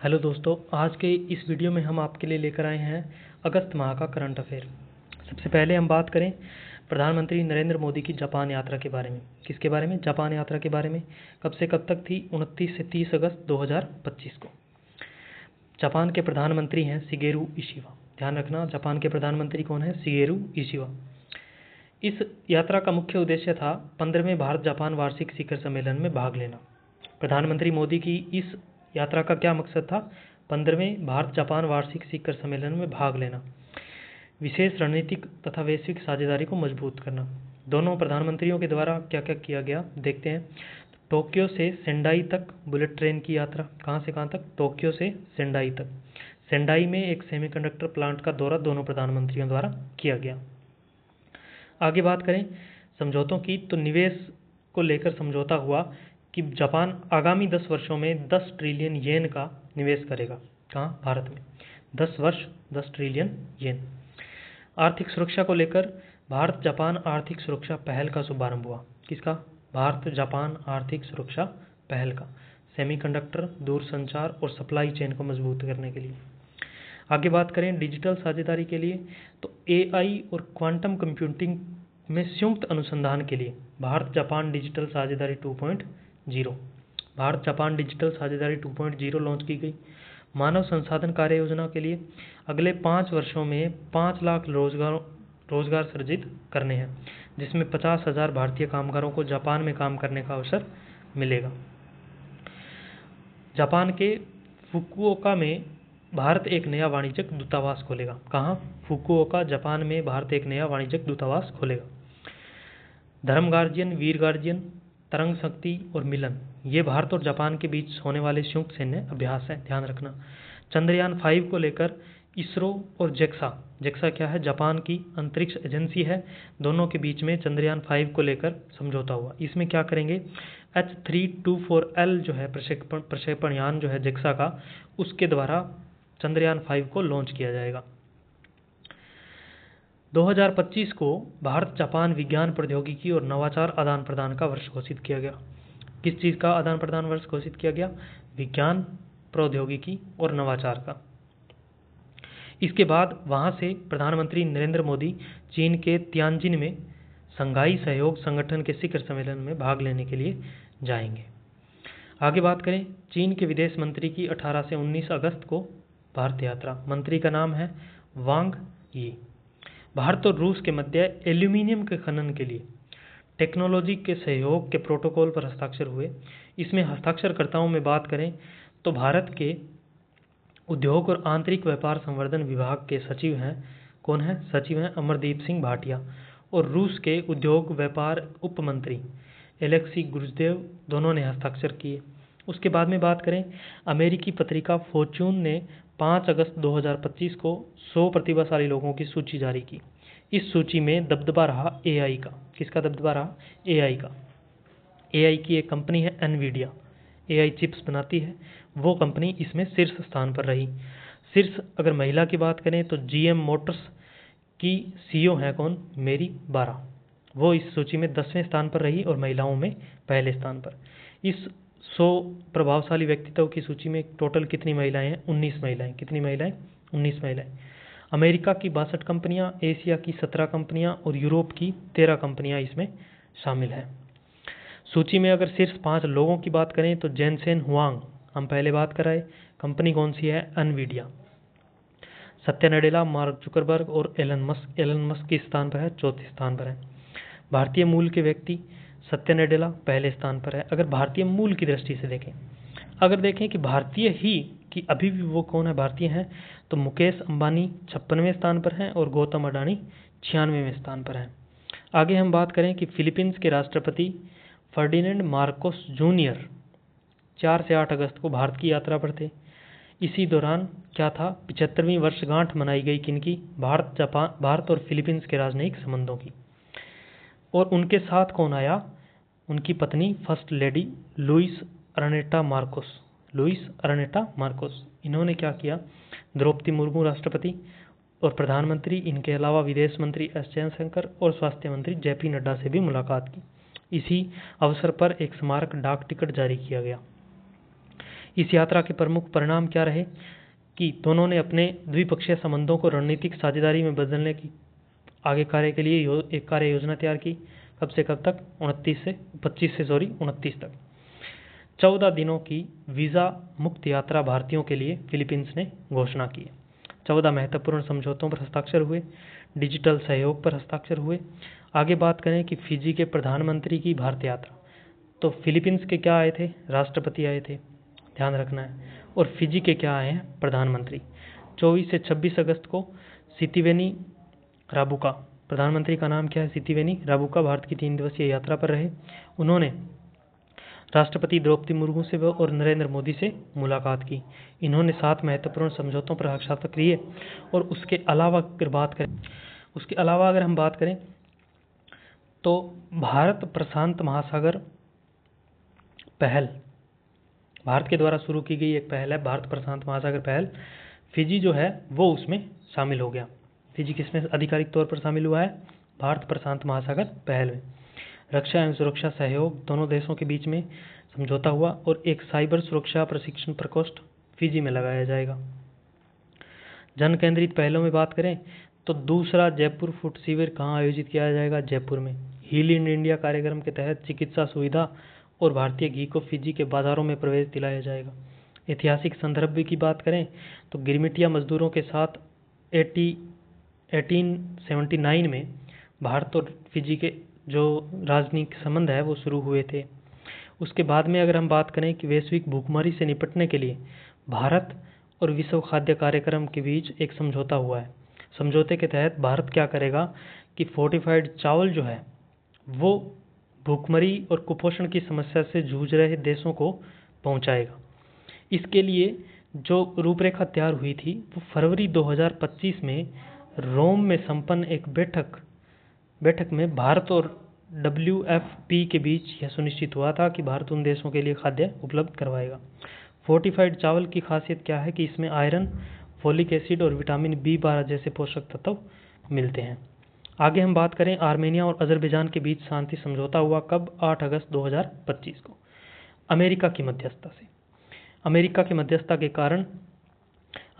Hello दोस्तों, आज के इस वीडियो में हम आपके लिए लेकर आए हैं अगस्त माह का करंट अफेयर। सबसे पहले हम बात करें प्रधानमंत्री नरेंद्र मोदी की जापान यात्रा के बारे में। किसके बारे में? जापान यात्रा के बारे में। कब से कब तक थी? 29 से 30 अगस्त 2025 को। जापान के प्रधानमंत्री हैं शिगेरू इशिबा। ध्यान रखना, जापान के प्रधानमंत्री कौन है? Shigeru Ishiba. इस यात्रा का मुख्य उद्देश्य था 15वें भारत जापान वार्षिक शिखर सम्मेलन में भाग लेना। प्रधानमंत्री मोदी की इस यात्रा का क्या मकसद था? 15वें भारत जापान वार्षिक शिखर सम्मेलन में भाग लेना, विशेष रणनीतिक तथा वैश्विक साझेदारी को मजबूत करना। दोनों प्रधानमंत्रियों के द्वारा क्या क्या किया गया देखते हैं। टोक्यो से सेंडाई तक बुलेट ट्रेन की यात्रा। कहाँ से कहाँ तक? टोक्यो से सेंडाई तक। सेंडाई में एक सेमीकंडक्टर प्लांट का दौरा दोनों प्रधानमंत्रियों द्वारा किया गया। आगे बात करें समझौतों की, तो निवेश को लेकर समझौता हुआ कि जापान आगामी 10 वर्षों में 10 ट्रिलियन येन का निवेश करेगा। कहाँ? भारत में। 10 वर्ष 10 ट्रिलियन येन। आर्थिक सुरक्षा को लेकर भारत जापान आर्थिक सुरक्षा पहल का शुभारंभ हुआ। किसका? भारत जापान आर्थिक सुरक्षा पहल का। सेमीकंडक्टर, दूरसंचार और सप्लाई चेन को मजबूत करने के लिए। आगे बात करें डिजिटल साझेदारी के लिए, तो एआई और क्वांटम कंप्यूटिंग में संयुक्त अनुसंधान के लिए भारत जापान डिजिटल साझेदारी 2.0 भारत जापान डिजिटल साझेदारी 2.0 लॉन्च की गई। मानव संसाधन कार्य योजना के लिए अगले 5 वर्षों में 5 लाख रोजगार सृजित करने हैं, जिसमें 50,000 भारतीय कामगारों को जापान में काम करने का अवसर मिलेगा। जापान के फुकुओका में भारत एक नया वाणिज्यिक दूतावास खोलेगा। कहाँ? फुकुओका, जापान में भारत एक नया वाणिज्यिक दूतावास खोलेगा। धर्म गार्जियन, वीर गार्जियन, तरंग शक्ति और मिलन, ये भारत और जापान के बीच होने वाले संयुक्त सैन्य अभ्यास है। ध्यान रखना। चंद्रयान 5 को लेकर इसरो और जेक्सा क्या है? जापान की अंतरिक्ष एजेंसी है। दोनों के बीच में चंद्रयान 5 को लेकर समझौता हुआ। इसमें क्या करेंगे? H324L जो है प्रक्षेपण यान जो है जेक्सा का, उसके द्वारा चंद्रयान 5 को लॉन्च किया जाएगा। 2025 को भारत जापान विज्ञान प्रौद्योगिकी और नवाचार आदान प्रदान का वर्ष घोषित किया गया। किस चीज़ का आदान प्रदान वर्ष घोषित किया गया? विज्ञान, प्रौद्योगिकी और नवाचार का। इसके बाद वहां से प्रधानमंत्री नरेंद्र मोदी चीन के तियानजिन में संघाई सहयोग संगठन के शिखर सम्मेलन में भाग लेने के लिए जाएंगे। आगे बात करें चीन के विदेश मंत्री की 18 से 19 अगस्त को भारत यात्रा। मंत्री का नाम है वांग यी। भारत और रूस के मध्य एल्यूमिनियम के खनन के लिए टेक्नोलॉजी के सहयोग के प्रोटोकॉल पर हस्ताक्षर हुए। इसमें हस्ताक्षरकर्ताओं में बात करें तो भारत के उद्योग और आंतरिक व्यापार संवर्धन विभाग के सचिव हैं। कौन है? सचिव हैं अमरदीप सिंह भाटिया। और रूस के उद्योग व्यापार उप मंत्री एलेक्सी गुर्जदेव, दोनों ने हस्ताक्षर किए। उसके बाद में बात करें अमेरिकी पत्रिका फॉर्च्यून ने 5 अगस्त 2025 को 100 प्रतिभाशाली लोगों की सूची जारी की। इस सूची में दबदबा रहा एआई का। किसका दबदबा रहा? एआई का। एआई की एक कंपनी है एनवीडिया, एआई चिप्स बनाती है, वो कंपनी इसमें शीर्ष स्थान पर रही। शीर्ष अगर महिला की बात करें तो जीएम मोटर्स की सीईओ है कौन? मेरी बारा। वो इस सूची में 10वें स्थान पर रही और महिलाओं में पहले स्थान पर। इस 100 प्रभावशाली व्यक्तित्व की सूची में टोटल कितनी महिलाएं हैं? 19 महिलाएं। कितनी महिलाएं? 19 महिलाएं। अमेरिका की 62 कंपनियां, एशिया की 17 कंपनियां और यूरोप की 13 कंपनियां इसमें शामिल हैं। सूची में अगर शीर्ष 5 लोगों की बात करें तो जेनसेन हुआंग, हम पहले बात कराए, कंपनी कौन सी है? Nvidia. Satya Nadella, mark Zuckerberg और एलन मस्क किस स्थान पर है? चौथे स्थान पर है। भारतीय मूल के व्यक्ति सत्या नडेला पहले स्थान पर है। अगर भारतीय मूल की दृष्टि से देखें, अगर देखें कि भारतीय ही कि अभी भी वो कौन है भारतीय हैं, तो मुकेश अंबानी 56वें स्थान पर हैं और गौतम अडानी 96वें स्थान पर हैं। आगे हम बात करें कि फिलीपींस के राष्ट्रपति फर्डिनेंड मार्कोस जूनियर 4 से 8 अगस्त को भारत की यात्रा पर थे। इसी दौरान क्या था? 75वीं वर्षगांठ मनाई गई किनकी? भारत और फिलीपींस के राजनयिक संबंधों की। और उनके साथ कौन आया? उनकी पत्नी फर्स्ट लेडी लुइस अरनेटा मार्कोस। इन्होंने क्या किया? द्रौपदी मुर्मू राष्ट्रपति और प्रधानमंत्री, इनके अलावा विदेश मंत्री एस जयशंकर और स्वास्थ्य मंत्री जेपी नड्डा से भी मुलाकात की। इसी अवसर पर एक स्मारक डाक टिकट जारी किया गया। इस यात्रा के प्रमुख परिणाम क्या रहे कि दोनों ने अपने द्विपक्षीय संबंधों को रणनीतिक साझेदारी में बदलने की आगे कार्य के लिए एक कार्य योजना तैयार की। कब से कब तक? 29 तक। 14 दिनों की वीज़ा मुक्त यात्रा भारतीयों के लिए फिलीपींस ने घोषणा की। 14 महत्वपूर्ण समझौतों पर हस्ताक्षर हुए। डिजिटल सहयोग पर हस्ताक्षर हुए। आगे बात करें कि फिजी के प्रधानमंत्री की भारत यात्रा, तो फिलीपींस के क्या आए थे? राष्ट्रपति आए थे, ध्यान रखना है। और फिजी के क्या आए हैं? प्रधानमंत्री। 24 से 26 अगस्त को सितिवेनी राबुका, प्रधानमंत्री का नाम क्या है? सितिवेनी राबुका भारत की 3 दिवसीय यात्रा पर रहे। उन्होंने राष्ट्रपति द्रौपदी मुर्मू से और नरेंद्र मोदी से मुलाकात की। इन्होंने 7 महत्वपूर्ण समझौतों पर हस्ताक्षर किए। और उसके अलावा अगर हम बात करें तो भारत प्रशांत महासागर पहल, भारत के द्वारा शुरू की गई एक पहल है, भारत प्रशांत महासागर पहल। फिजी जो है वो उसमें शामिल हो गया। फिजी किसमें आधिकारिक तौर पर शामिल हुआ है? भारत प्रशांत महासागर पहल में। रक्षा एवं सुरक्षा सहयोग दोनों देशों के बीच में समझौता हुआ और एक साइबर सुरक्षा प्रशिक्षण प्रकोष्ठ फिजी में लगाया जाएगा। जन केंद्रित पहलों में बात करें तो दूसरा जयपुर फुट शिविर कहाँ आयोजित किया जाएगा? जयपुर में। हील इन इंडिया कार्यक्रम के तहत चिकित्सा सुविधा और भारतीय घी को फिजी के बाजारों में प्रवेश दिलाया जाएगा। ऐतिहासिक संदर्भ की बात करें तो गिरमिटिया मजदूरों के साथ 1879 में भारत और फिजी के जो राजनीतिक संबंध है वो शुरू हुए थे। उसके बाद में अगर हम बात करें कि वैश्विक भूखमरी से निपटने के लिए भारत और विश्व खाद्य कार्यक्रम के बीच एक समझौता हुआ है। समझौते के तहत भारत क्या करेगा कि फोर्टिफाइड चावल जो है वो भूखमरी और कुपोषण की समस्या से जूझ रहे देशों को पहुंचाएगा। इसके लिए जो रूपरेखा तैयार हुई थी वो फरवरी 2025 में रोम में संपन्न एक बैठक में भारत और WFP के बीच यह सुनिश्चित हुआ था कि भारत उन देशों के लिए खाद्य उपलब्ध करवाएगा। फोर्टिफाइड चावल की खासियत क्या है कि इसमें आयरन, फोलिक एसिड और विटामिन B12 जैसे पोषक तत्व मिलते हैं। आगे हम बात करें आर्मेनिया और अजरबैजान के बीच शांति समझौता हुआ कब? 8 अगस्त 2025 को अमेरिका की मध्यस्थता से। अमेरिका की मध्यस्थता के कारण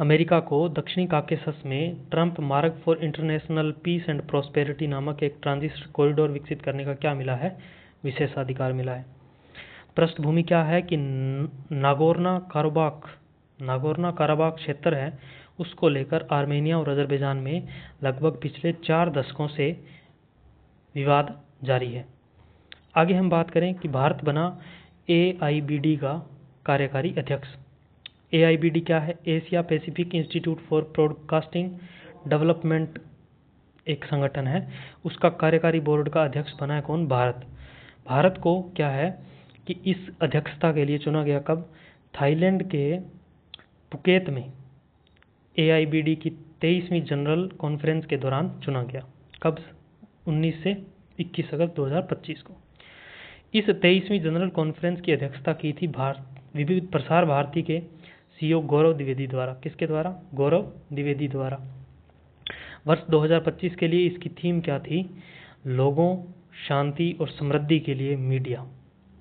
अमेरिका को दक्षिणी काकेशस में ट्रंप मार्ग for international peace and prosperity नामक एक ट्रांजिट कॉरिडोर विकसित करने का क्या मिला है? विशेषाधिकार मिला है। पृष्ठभूमि क्या है कि नागोर्नो काराबाख क्षेत्र है, उसको लेकर आर्मेनिया और अजरबैजान में लगभग पिछले 4 दशकों से विवाद जारी है। आगे हम बात करें कि भारत बना AIBD का कार्यकारी अध्यक्ष। AIBD क्या है? Asia Pacific institute for broadcasting development एक संगठन है। उसका कार्यकारी बोर्ड का अध्यक्ष बना है कौन? भारत। भारत को क्या है कि इस अध्यक्षता के लिए चुना गया कब? थाईलैंड के पुकेत में AIBD की 23वीं जनरल कॉन्फ्रेंस के दौरान चुना गया। कब? 19 से 21 अगस्त 2025 को। इस 23वीं जनरल कॉन्फ्रेंस की अध्यक्षता की थी विविध प्रसार भारती के CEO गौरव द्विवेदी द्वारा। किसके द्वारा? गौरव द्विवेदी द्वारा। वर्ष 2025 के लिए इसकी थीम क्या थी? लोगों, शांति और समृद्धि के लिए मीडिया।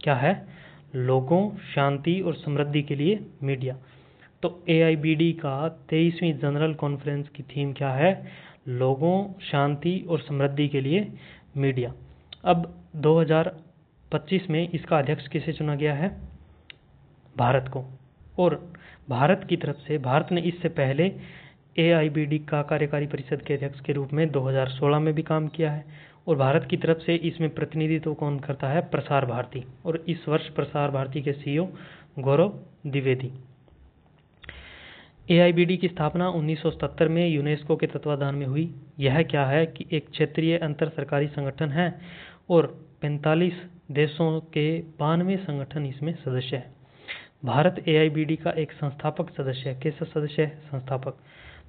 क्या है? लोगों, शांति और समृद्धि के लिए मीडिया। तो AIBD का 23वीं जनरल कॉन्फ्रेंस की थीम क्या है? लोगों, शांति और समृद्धि के लिए मीडिया। अब 2025 में इसका अध्यक्ष किसे चुना गया है? भारत को। और भारत की तरफ से भारत ने इससे पहले AIBD का कार्यकारी परिषद के अध्यक्ष के रूप में 2016 में भी काम किया है। और भारत की तरफ से इसमें प्रतिनिधित्व कौन करता है? प्रसार भारती। और इस वर्ष प्रसार भारती के CEO गौरव द्विवेदी। AIBD की स्थापना 1977 में यूनेस्को के तत्वाधान में हुई। यह क्या है कि एक क्षेत्रीय अंतर सरकारी संगठन है और 45 देशों के 92 संगठन इसमें सदस्य है। भारत AIBD का एक संस्थापक सदस्य है। कैसा सदस्य है? संस्थापक।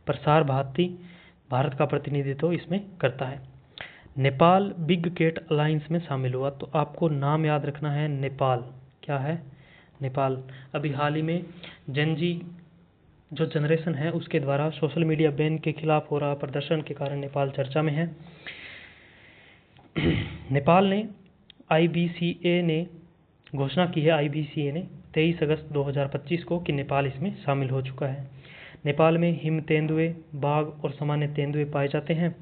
प्रसार भारती भारत का प्रतिनिधित्व इसमें करता है। नेपाल बिग कैट अलायंस में शामिल हुआ, तो आपको नाम याद रखना है नेपाल। क्या है? नेपाल। अभी हाल ही में जेनजी जो जनरेशन है उसके द्वारा सोशल मीडिया बैन के खिलाफ हो रहा प्रदर्शन के कारण नेपाल चर्चा में है। नेपाल ने IBCA ने घोषणा की है, IBCA ने 23 अगस्त 2025 को कि नेपाल इसमें शामिल हो चुका है। नेपाल में हिम तेंदुए, बाघ और सामान्य तेंदुए पाए जाते हैं।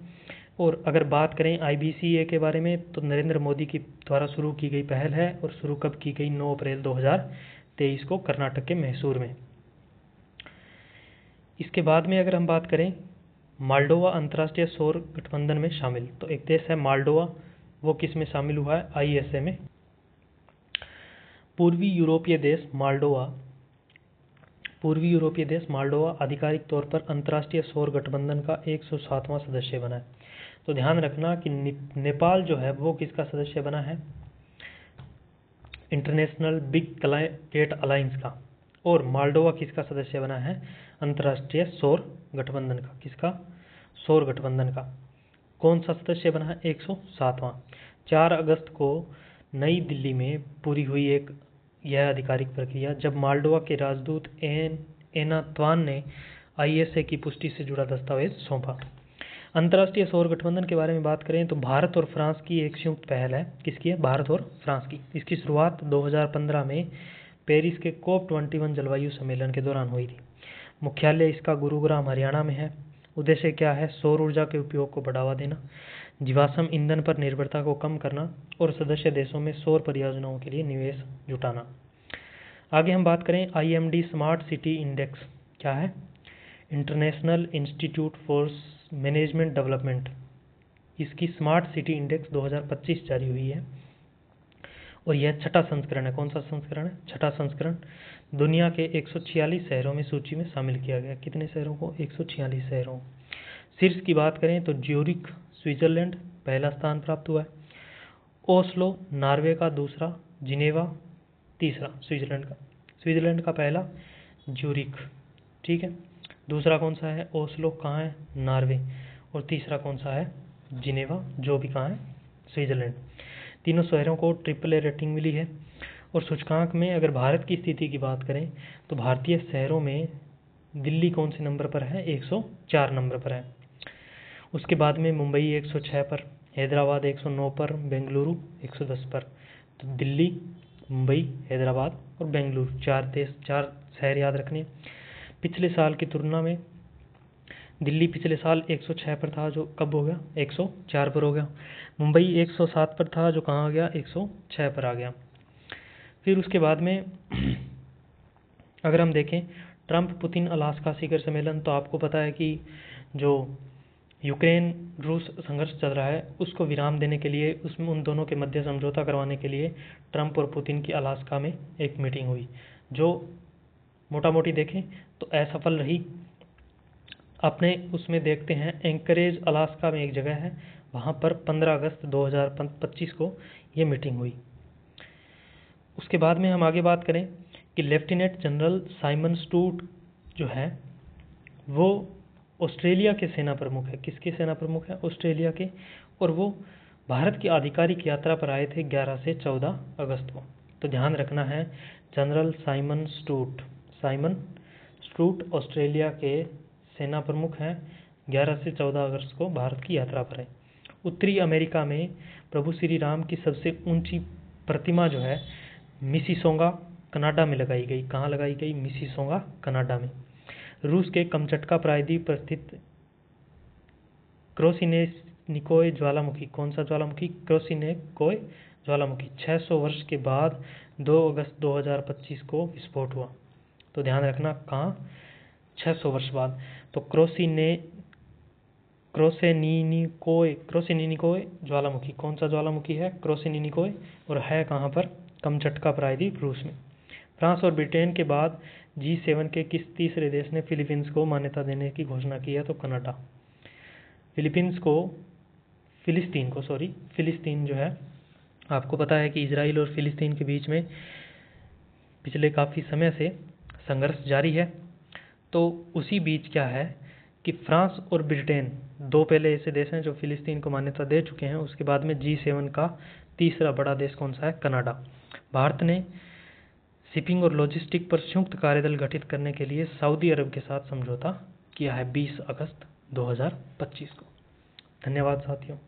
और अगर बात करें IBCA के बारे में, तो नरेंद्र मोदी की द्वारा शुरू की गई पहल है और शुरू कब की गई? 9 अप्रैल 2023 को कर्नाटक के मैसूर में। इसके बाद में अगर हम बात करें, माल्डोवा अंतर्राष्ट्रीय सौर गठबंधन में शामिल। तो एक देश है माल्डोवा, वो किस में शामिल हुआ है? ISA में। पूर्वी यूरोपीय देश माल्डोवा आधिकारिक तौर पर अंतर्राष्ट्रीय सौर गठबंधन का 107वां सदस्य बना है। तो ध्यान रखना कि नेपाल जो है वो किसका सदस्य बना है? इंटरनेशनल बिग कैट अलायंस का। और माल्डोवा किसका सदस्य बना है? अंतर्राष्ट्रीय सौर गठबंधन का। किसका? सौर गठबंधन का। कौन सा सदस्य बना है? 107वां। 4 अगस्त को नई दिल्ली में पूरी हुई यह आधिकारिक प्रक्रिया, जब माल्डोवा के राजदूत एना त्वान ने ISA की पुष्टि से जुड़ा दस्तावेज सौंपा। अंतर्राष्ट्रीय सौर गठबंधन के बारे में बात करें तो भारत और फ्रांस की एक संयुक्त पहल है। किसकी है? भारत और फ्रांस की। इसकी शुरुआत 2015 में पेरिस के COP21 जलवायु सम्मेलन के दौरान हुई थी। मुख्यालय इसका गुरुग्राम हरियाणा में है। उद्देश्य क्या है? सौर ऊर्जा के उपयोग को बढ़ावा देना, जीवाश्म ईंधन पर निर्भरता को कम करना और सदस्य देशों में सौर परियोजनाओं के लिए निवेश जुटाना। आगे हम बात करें IMD स्मार्ट सिटी इंडेक्स। क्या है? International institute for management development. इसकी स्मार्ट सिटी इंडेक्स 2025 जारी हुई है और यह छठा संस्करण है। कौन सा संस्करण है? छठा संस्करण। दुनिया के 146 शहरों में सूची में शामिल किया गया। कितने शहरों को? 146 शहरों। शीर्ष की बात करें तो ज्यूरिख स्विट्जरलैंड पहला स्थान प्राप्त हुआ है, ओस्लो नॉर्वे का दूसरा, जिनेवा तीसरा। स्विट्जरलैंड का पहला ज्यूरिख, ठीक है। दूसरा कौन सा है? ओस्लो कहाँ है? नॉर्वे। और तीसरा कौन सा है? जिनेवा, जो भी कहाँ है? स्विट्जरलैंड। तीनों शहरों को AAA रेटिंग मिली है। और सूचकांक में अगर भारत की स्थिति की बात करें तो भारतीय शहरों में दिल्ली कौन से नंबर पर है? 104 नंबर पर है। उसके बाद में मुंबई 106 पर, हैदराबाद 109 पर, बेंगलुरु 110 पर। तो दिल्ली, मुंबई, हैदराबाद और बेंगलुरु, चार शहर याद रखने। पिछले साल की तुलना में दिल्ली पिछले साल 106 पर था, जो कब हो गया? 104 पर हो गया। मुंबई 107 पर था, जो कहाँ आ गया? 106 पर आ गया। फिर उसके बाद में अगर हम देखें ट्रंप पुतिन अलास्का शिखर सम्मेलन, तो आपको पता है कि जो यूक्रेन रूस संघर्ष चल रहा है उसको विराम देने के लिए, उसमें उन दोनों के मध्य समझौता करवाने के लिए ट्रंप और पुतिन की अलास्का में एक मीटिंग हुई, जो मोटा मोटी देखें तो असफल रही। अपने उसमें देखते हैं एंकरेज अलास्का में एक जगह है, वहाँ पर 15 अगस्त 2025 को ये मीटिंग हुई। उसके बाद में हम आगे बात करें कि लेफ्टिनेंट जनरल साइमन स्टूट जो है वो ऑस्ट्रेलिया के सेना प्रमुख है। किसके सेना प्रमुख है? ऑस्ट्रेलिया के। और वो भारत की आधिकारिक यात्रा पर आए थे 11 से 14 अगस्त को। तो ध्यान रखना है, जनरल साइमन स्टूट ऑस्ट्रेलिया के सेना प्रमुख हैं, 11 से 14 अगस्त को भारत की यात्रा पर है। उत्तरी अमेरिका में प्रभु श्री राम की सबसे ऊंची प्रतिमा जो है मिसिसोगा कनाडा में लगाई गई। कहाँ लगाई गई? मिसिसोगा कनाडा में। रूस के कमचटका प्रायद्वीप पर स्थित क्रोसिनेनिकोय ज्वालामुखी। कौन सा ज्वालामुखी? क्रोसिनेकोय ज्वालामुखी। 600 वर्ष के बाद 2 अगस्त 2025 को विस्फोट हुआ। तो ध्यान रखना, कहाँ? 600 वर्ष बाद। तो क्रोसिनिकोय ज्वालामुखी, कौन सा ज्वालामुखी है? क्रोसिनिकोय। और है कहाँ पर? कमचटका प्रायद्वीप, रूस में। फ्रांस और ब्रिटेन के बाद G7 के किस तीसरे देश ने फिलीपींस को मान्यता देने की घोषणा की है? तो कनाडा। फिलिस्तीन जो है, आपको पता है कि इजराइल और फिलिस्तीन के बीच में पिछले काफ़ी समय से संघर्ष जारी है। तो उसी बीच क्या है कि फ्रांस और ब्रिटेन, दो पहले ऐसे देश हैं जो फिलिस्तीन को मान्यता दे चुके हैं। उसके बाद में G7 का तीसरा बड़ा देश कौन सा है? कनाडा। भारत ने शिपिंग और लॉजिस्टिक पर संयुक्त कार्यदल गठित करने के लिए सऊदी अरब के साथ समझौता किया है 20 अगस्त 2025 को। धन्यवाद साथियों।